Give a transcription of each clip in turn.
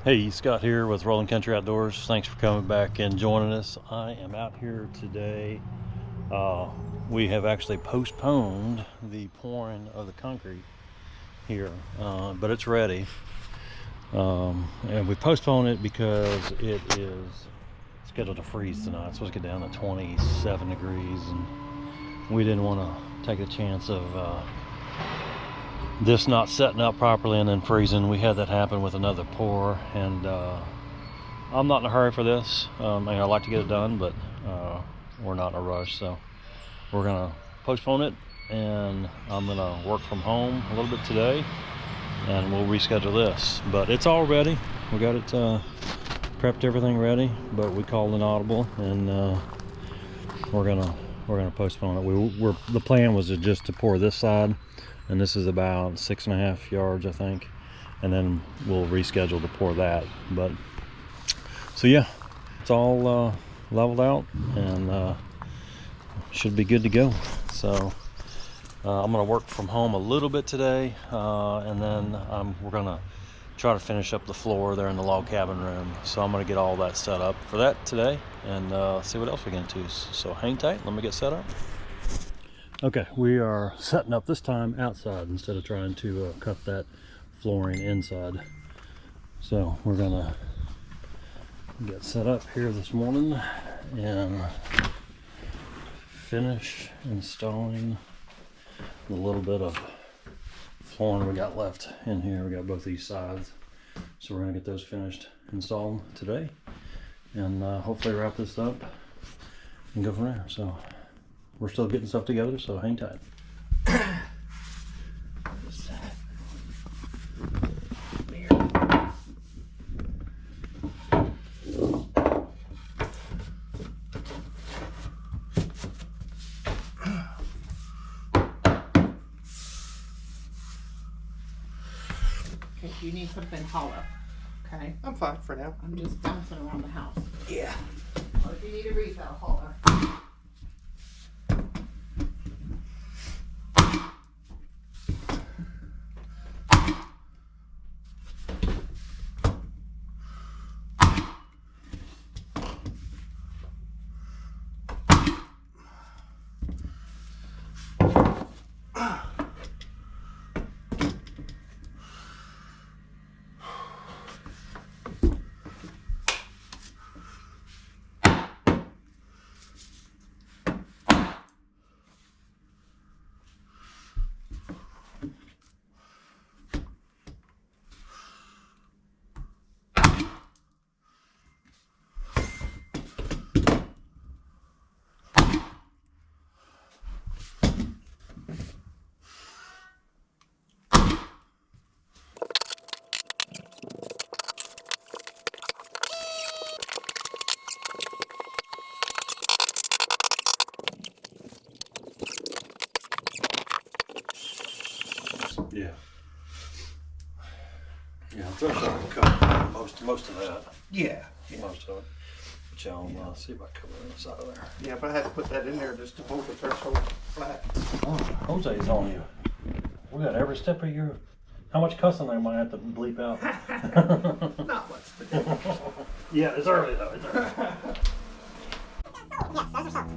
Hey, Scott here with Rolling Country Outdoors. Thanks for coming back and joining us. I am out here today. We have actually postponed the pouring of the concrete here, but it's ready. And we postponed it because it is scheduled to freeze tonight. It's supposed to get down to 27 degrees, and we didn't want to take a chance of this not setting up properly and then freezing. We had that happen with another pour, and I'm not in a hurry for this. I'd like to get it done, but we're not in a rush, so we're gonna postpone it, and I'm gonna work from home a little bit today, and we'll reschedule this. But it's all ready. We got it prepped, everything ready, but we called an audible, and we're gonna postpone it. The plan was just to pour this side, and this is about 6.5 yards, I think, and then we'll reschedule to pour that. But so yeah, it's all leveled out, and should be good to go. So I'm gonna work from home a little bit today, and then we're gonna try to finish up the floor there in the log cabin room. So I'm gonna get all that set up for that today, and see what else we get into. So hang tight, let me get set up. Okay, we are setting up this time outside instead of trying to cut that flooring inside. So we're gonna get set up here this morning and finish installing the little bit of flooring we got left in here. We got both these sides, so we're gonna get those finished installed today, and hopefully wrap this up and go from there. So we're still getting stuff together, so hang tight. Okay, you need something hollow, okay? I'm fine for now. I'm just bouncing around the house. Yeah. Or if you need a refill, hollow. Yeah. Yeah, threshold will cover most of that. Yeah. Most of it. Which I'll see if I cover the inside of there. Yeah, but I had to put that in there just to hold the threshold flat. Oh, Jose's on you. We got every step of your. How much cussing I might have to bleep out? Not much to do. Yeah, it's early though. It's early. Yes, those are soap.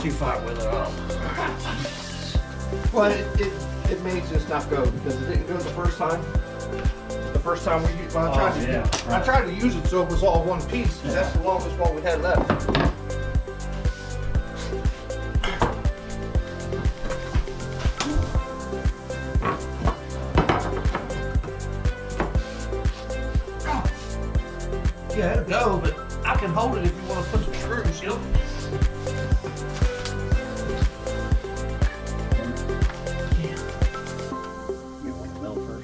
too far with it all. Well, it may just not go because it didn't go the first time. The first time we used, well, I tried to use it so it was all one piece. Yeah. That's the longest one we had left. Yeah, it'll go, but I can hold it if you want to put some screws, you know?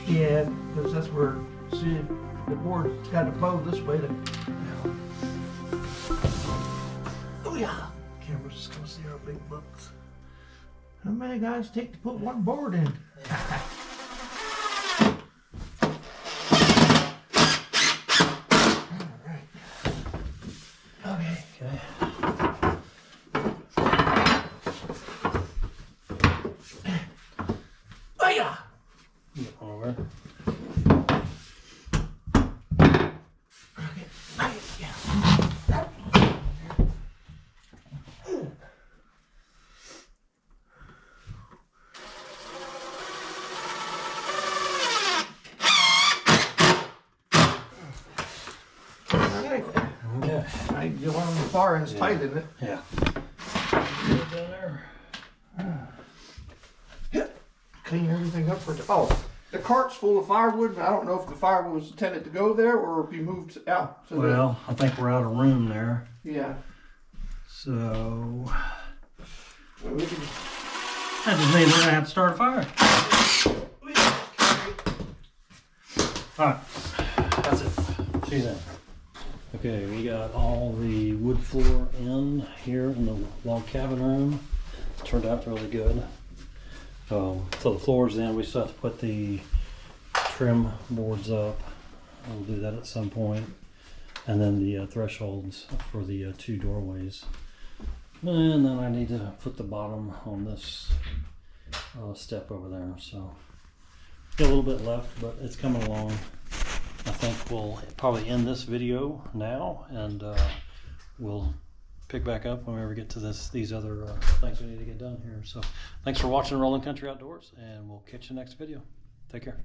Yeah, because that's where, see, the board's got to bow this way to. Oh yeah. Camera's just gonna see our big books. How many guys take to put one board in? Alright. Okay. Oh yeah. Over. Okay. Right, you want them the far end's tight, isn't it? Yeah. Yeah. Clean everything up for the cart's full of firewood. I don't know if the firewood was intended to go there or be moved out. So Well, I think we're out of room there. yeah. So Well, we can, that just means we're gonna have to start a fire. Alright, that's it. See you then. Okay, we got all the wood floor in here in the log cabin room. Turned out really good. So the floor's in. We still have to put the trim boards up. We'll do that at some point. And then the thresholds for the 2 doorways. And then I need to put the bottom on this step over there. So got a little bit left, but it's coming along. I think we'll probably end this video now, and we'll pick back up when we ever get to these other things we need to get done here. So thanks for watching Rolling Country Outdoors, and we'll catch you next video. Take care.